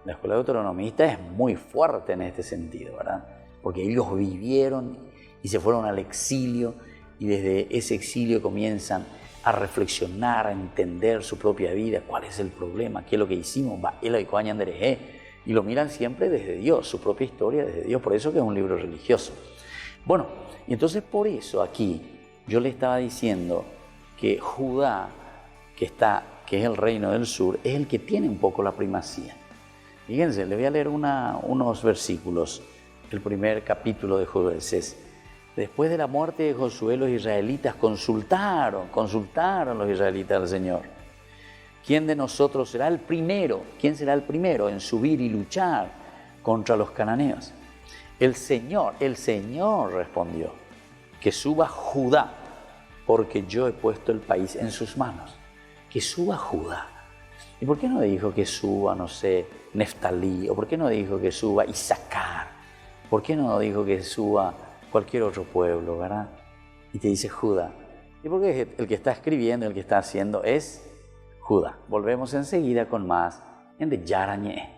La escuela deuteronomista es muy fuerte en este sentido, ¿verdad? Porque ellos vivieron y se fueron al exilio y desde ese exilio comienzan a reflexionar, a entender su propia vida, cuál es el problema, qué es lo que hicimos, y lo miran siempre desde Dios, su propia historia desde Dios, por eso que es un libro religioso. Bueno, y entonces por eso aquí yo le estaba diciendo que Judá, que está que es el reino del sur, es el que tiene un poco la primacía. Fíjense, les voy a leer unos versículos, el primer capítulo de Jueces. Después de la muerte de Josué, los israelitas consultaron los israelitas al Señor. ¿Quién de nosotros será el primero? ¿Quién será el primero en subir y luchar contra los cananeos? El Señor respondió, que suba Judá, porque yo he puesto el país en sus manos. Que suba Judá. ¿Y por qué no dijo que suba, no sé, Neftalí? ¿O por qué no dijo que suba Isaacar? ¿Por qué no dijo que suba cualquier otro pueblo, verdad? Y te dice Judá. Y porque el que está escribiendo, el que está haciendo es Judá. Volvemos enseguida con más Ñande Yara Ñe.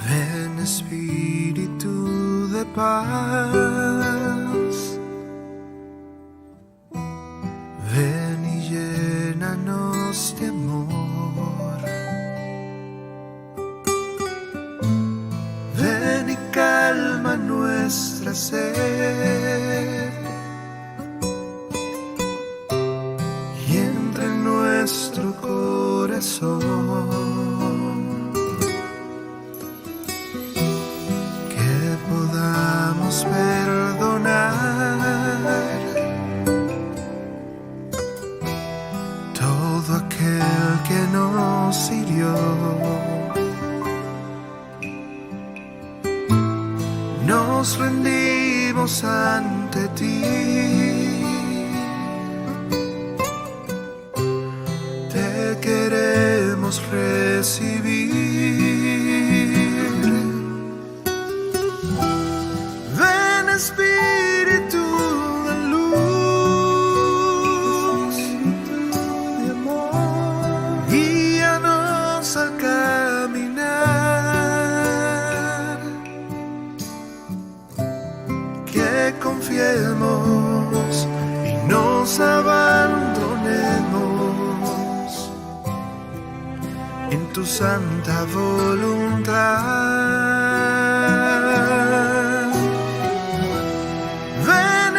Ven Espíritu de paz, ven y llénanos de amor, ven y calma nuestra sed, y entra en nuestro corazón. Perdonar todo aquel que nos hirió. Nos rendimos ante ti, te queremos recibir. Espíritu de luz, de amor, guíanos al caminar, que confiemos y nos abandonemos en tu santa voluntad.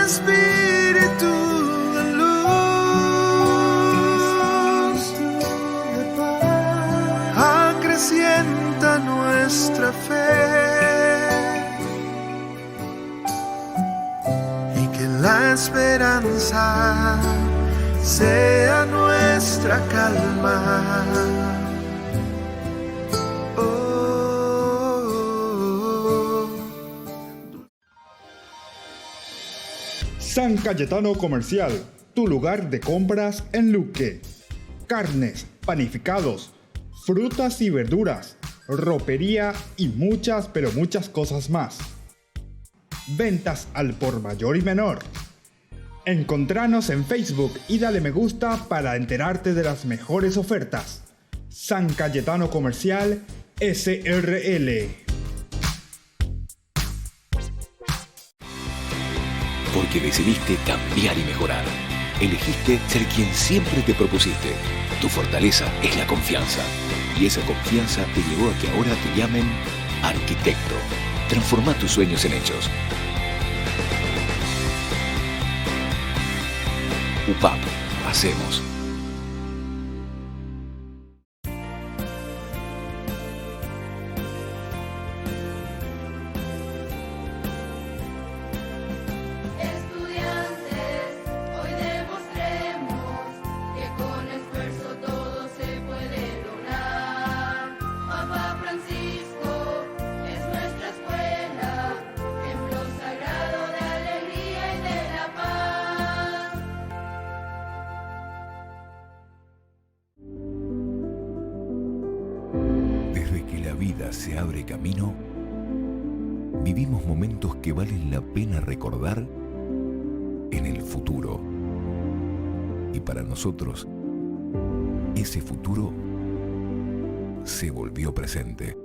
Espíritu de luz, de paz, acrecienta nuestra fe y que la esperanza sea nuestra calma. San Cayetano Comercial, tu lugar de compras en Luque. Carnes, panificados, frutas y verduras, ropería y muchas, pero muchas cosas más. Ventas al por mayor y menor. Encontranos en Facebook y dale me gusta para enterarte de las mejores ofertas. San Cayetano Comercial, SRL. Porque decidiste cambiar y mejorar. Elegiste ser quien siempre te propusiste. Tu fortaleza es la confianza. Y esa confianza te llevó a que ahora te llamen arquitecto. Transforma tus sueños en hechos. UPAP. Hacemos. Se abre camino, vivimos momentos que valen la pena recordar en el futuro. Y para nosotros, ese futuro se volvió presente.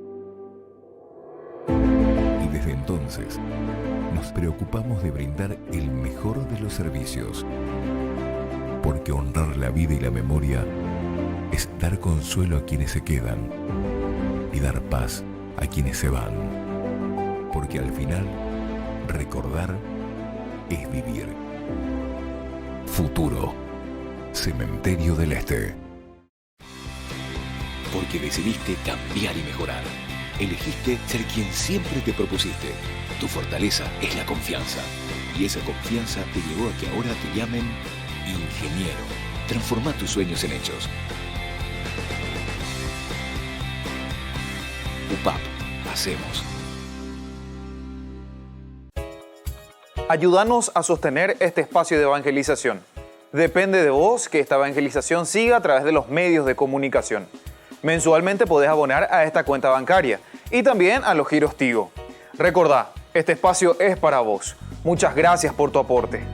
Y desde entonces, nos preocupamos de brindar el mejor de los servicios, porque honrar la vida y la memoria es dar consuelo a quienes se quedan y dar paz a quienes se van, porque al final, recordar es vivir. Futuro. Cementerio del Este. Porque decidiste cambiar y mejorar. Elegiste ser quien siempre te propusiste. Tu fortaleza es la confianza. Y esa confianza te llevó a que ahora te llamen ingeniero. Transforma tus sueños en hechos. UPAP. Hacemos. Ayúdanos a sostener este espacio de evangelización. Depende de vos que esta evangelización siga a través de los medios de comunicación. Mensualmente podés abonar a esta cuenta bancaria y también a los giros Tigo. Recordá, este espacio es para vos. Muchas gracias por tu aporte.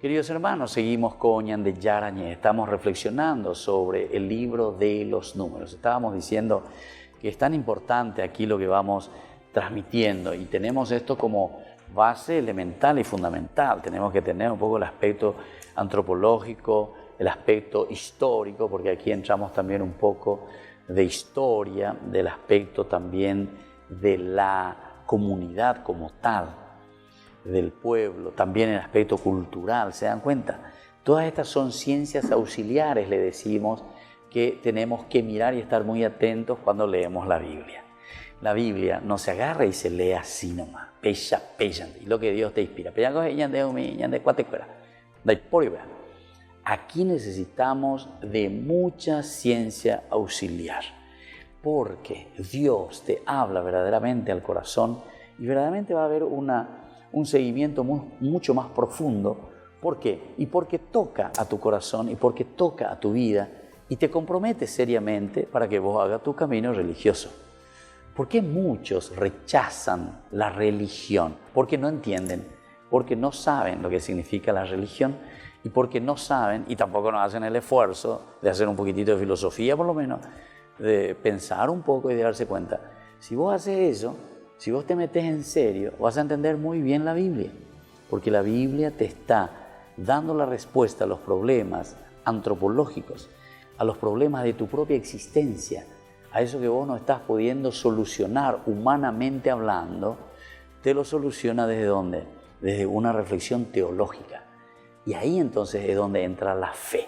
Queridos hermanos, seguimos con Ñan de Yarañé. Estamos reflexionando sobre el libro de los números. Estábamos diciendo que es tan importante aquí lo que vamos transmitiendo y tenemos esto como base elemental y fundamental. Tenemos que tener un poco el aspecto antropológico, el aspecto histórico, porque aquí entramos también un poco de historia, del aspecto también de la comunidad como tal, del pueblo, también el aspecto cultural. ¿Se dan cuenta? Todas estas son ciencias auxiliares, le decimos, que tenemos que mirar y estar muy atentos cuando leemos la Biblia. La Biblia no se agarra y se lee así nomás, pecha, y lo que Dios te inspira. Aquí necesitamos de mucha ciencia auxiliar, porque Dios te habla verdaderamente al corazón y verdaderamente va a haber un seguimiento mucho más profundo. ¿Por qué? Y porque toca a tu corazón y porque toca a tu vida y te compromete seriamente para que vos hagas tu camino religioso. ¿Por qué muchos rechazan la religión? Porque no entienden, porque no saben lo que significa la religión y porque no saben y tampoco no hacen el esfuerzo de hacer un poquitito de filosofía, por lo menos, de pensar un poco y de darse cuenta. Si vos haces eso, si vos te metes en serio, vas a entender muy bien la Biblia, porque la Biblia te está dando la respuesta a los problemas antropológicos, a los problemas de tu propia existencia, a eso que vos no estás pudiendo solucionar humanamente hablando, te lo soluciona ¿desde dónde? Desde una reflexión teológica. Y ahí entonces es donde entra la fe.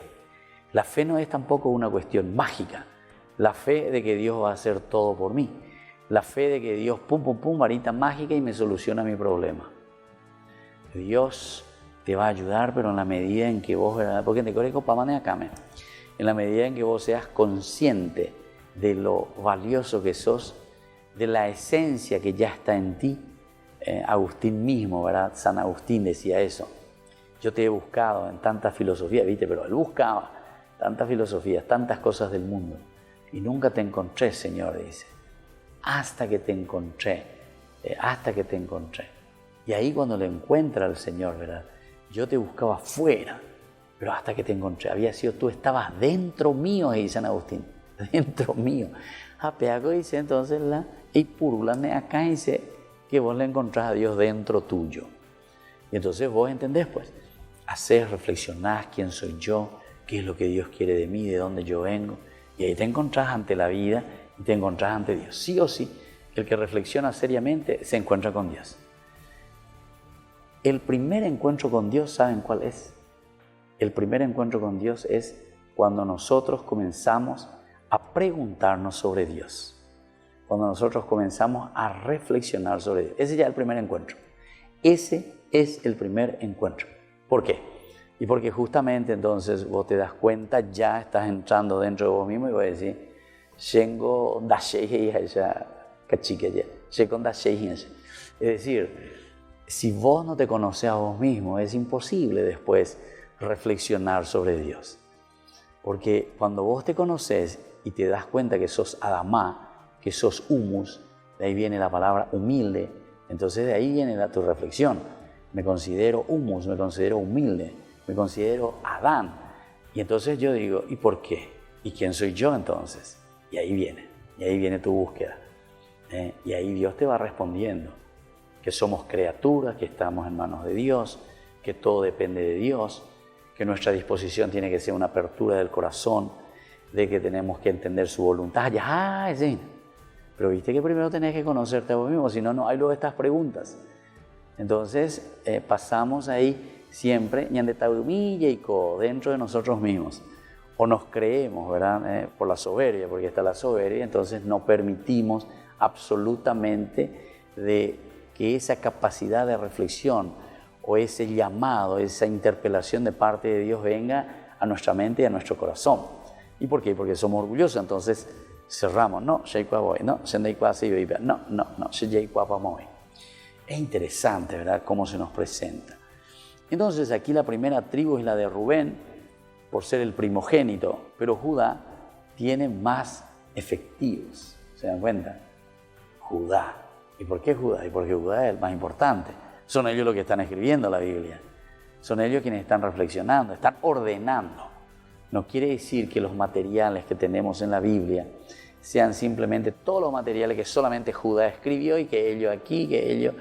La fe no es tampoco una cuestión mágica, la fe de que Dios va a hacer todo por mí, la fe de que Dios, varita mágica y me soluciona mi problema. Dios te va a ayudar, pero en la medida en que vos, ¿verdad? Porque te corrijo para manejar acá, en la medida en que vos seas consciente de lo valioso que sos, de la esencia que ya está en ti. Agustín mismo, ¿verdad? San Agustín decía eso. Yo te he buscado en tantas filosofías, ¿viste? Pero él buscaba tantas filosofías, tantas cosas del mundo. Y nunca te encontré, Señor, dice. Hasta que te encontré, hasta que te encontré. Y ahí cuando le encuentra al Señor, ¿verdad? Yo te buscaba fuera, pero hasta que te encontré. Había sido tú, estabas dentro mío, dice San Agustín. Dentro mío. Apeago dice entonces y purulane acá dice que vos le encontrás a Dios dentro tuyo. Y entonces vos entendés, pues, hacés, reflexionás quién soy yo, qué es lo que Dios quiere de mí, de dónde yo vengo. Y ahí te encontrás ante la vida y te encontrás ante Dios. Sí o sí, el que reflexiona seriamente se encuentra con Dios. El primer encuentro con Dios, ¿saben cuál es? El primer encuentro con Dios es cuando nosotros comenzamos a preguntarnos sobre Dios. Cuando nosotros comenzamos a reflexionar sobre Dios. Ese ya es el primer encuentro. Ese es el primer encuentro. ¿Por qué? Y porque justamente entonces vos te das cuenta, ya estás entrando dentro de vos mismo y vas a decir, es decir, si vos no te conoces a vos mismo, es imposible después reflexionar sobre Dios. Porque cuando vos te conoces y te das cuenta que sos Adamá, que sos humus, de ahí viene la palabra humilde, entonces de ahí viene tu reflexión. Me considero humus, me considero humilde, me considero Adán. Y entonces yo digo, ¿y por qué? ¿Y quién soy yo entonces? Y ahí viene tu búsqueda. Y ahí Dios te va respondiendo que somos criaturas, que estamos en manos de Dios, que todo depende de Dios, que nuestra disposición tiene que ser una apertura del corazón, de que tenemos que entender su voluntad. Ya, sí. Pero viste que primero tenés que conocerte a vos mismo, si no, no hay luego estas preguntas. Entonces pasamos ahí siempre dentro de nosotros mismos. O nos creemos, ¿verdad? Por la soberbia, porque está la soberbia, entonces no permitimos absolutamente de que esa capacidad de reflexión o ese llamado, esa interpelación de parte de Dios venga a nuestra mente y a nuestro corazón. ¿Y por qué? Porque somos orgullosos, entonces cerramos, no, es interesante, ¿verdad?, cómo se nos presenta. Entonces aquí la primera tribu es la de Rubén, por ser el primogénito, pero Judá tiene más efectivos, ¿se dan cuenta? Judá. ¿Y por qué Judá? Y porque Judá es el más importante. Son ellos los que están escribiendo la Biblia. Son ellos quienes están reflexionando, están ordenando. No quiere decir que los materiales que tenemos en la Biblia sean simplemente todos los materiales que solamente Judá escribió y que ellos aquí, que ellos...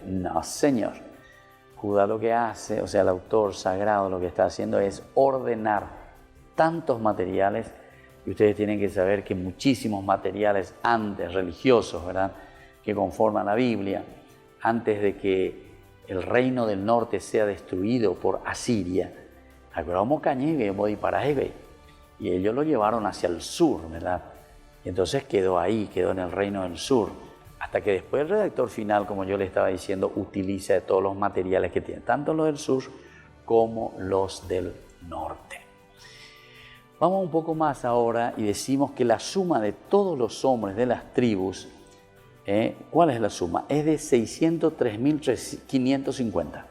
No, Señor. Judá lo que hace, o sea, el autor sagrado lo que está haciendo es ordenar tantos materiales, y ustedes tienen que saber que muchísimos materiales antes religiosos, ¿verdad?, que conforman la Biblia, antes de que el reino del norte sea destruido por Asiria, y ellos lo llevaron hacia el sur, ¿verdad? Y entonces quedó ahí, quedó en el reino del sur, hasta que después el redactor final, como yo le estaba diciendo, utiliza todos los materiales que tiene, tanto los del sur como los del norte. Vamos un poco más ahora y decimos que la suma de todos los hombres de las tribus, ¿cuál es la suma? Es de 603.550.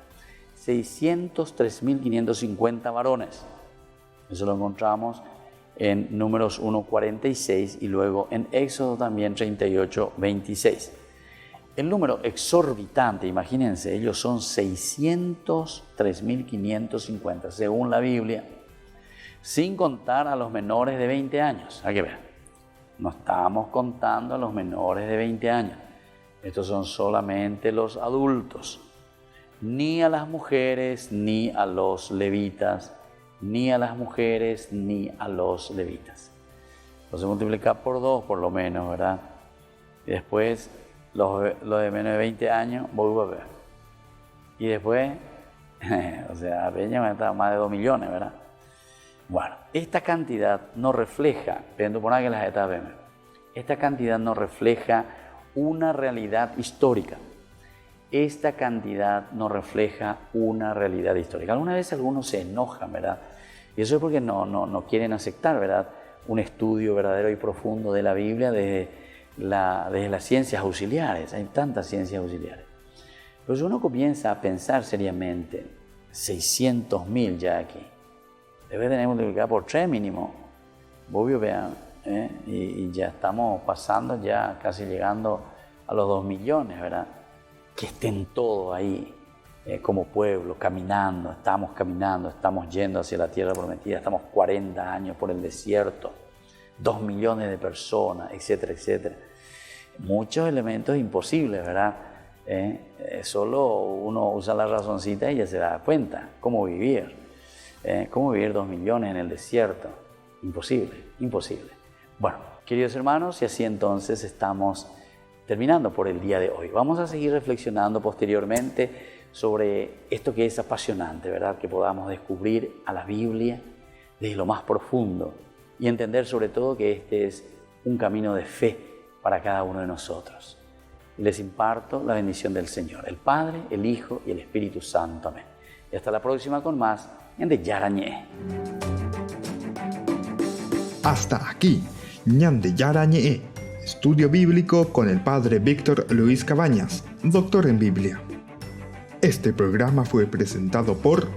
603.550 varones. Eso lo encontramos en Números 1:46 y luego en Éxodo también 38:26. El número exorbitante, imagínense, ellos son 603.550 según la Biblia, sin contar a los menores de 20 años. Hay que ver, no estamos contando a los menores de 20 años. Estos son solamente los adultos. Ni a las mujeres, ni a los levitas, ni a las mujeres, ni a los levitas. Entonces multiplicar por 2 por lo menos, ¿verdad? Y después los de menos de 20 años, voy a ver. Y después, o sea, Peña está más de 2 millones, ¿verdad? Bueno, esta cantidad no refleja, esta cantidad no refleja una realidad histórica. Esta cantidad no refleja una realidad histórica. Alguna vez algunos se enojan, ¿verdad? Y eso es porque no quieren aceptar, ¿verdad?, un estudio verdadero y profundo de la Biblia desde las ciencias auxiliares. Hay tantas ciencias auxiliares. Pero si uno comienza a pensar seriamente, 600.000 ya aquí, debe tener multiplicado por 3 mínimo. Obvio, vean, y ya estamos pasando, ya casi llegando a los 2 millones, ¿verdad? Que estén todos ahí como pueblo, caminando, estamos yendo hacia la tierra prometida, estamos 40 años por el desierto, 2 millones de personas, etcétera, etcétera. Muchos elementos imposibles, ¿verdad? Solo uno usa la razoncita y ya se da cuenta cómo vivir 2 millones en el desierto. Imposible. Bueno, queridos hermanos, y así entonces estamos terminando por el día de hoy. Vamos a seguir reflexionando posteriormente sobre esto que es apasionante, ¿verdad? Que podamos descubrir a la Biblia desde lo más profundo y entender sobre todo que este es un camino de fe para cada uno de nosotros. Les imparto la bendición del Señor, el Padre, el Hijo y el Espíritu Santo. Amén. Y hasta la próxima con más Ñande Yarañé. Hasta aquí, Ñande Yarañé, estudio bíblico con el Padre Víctor Luis Cabañas, doctor en Biblia. Este programa fue presentado por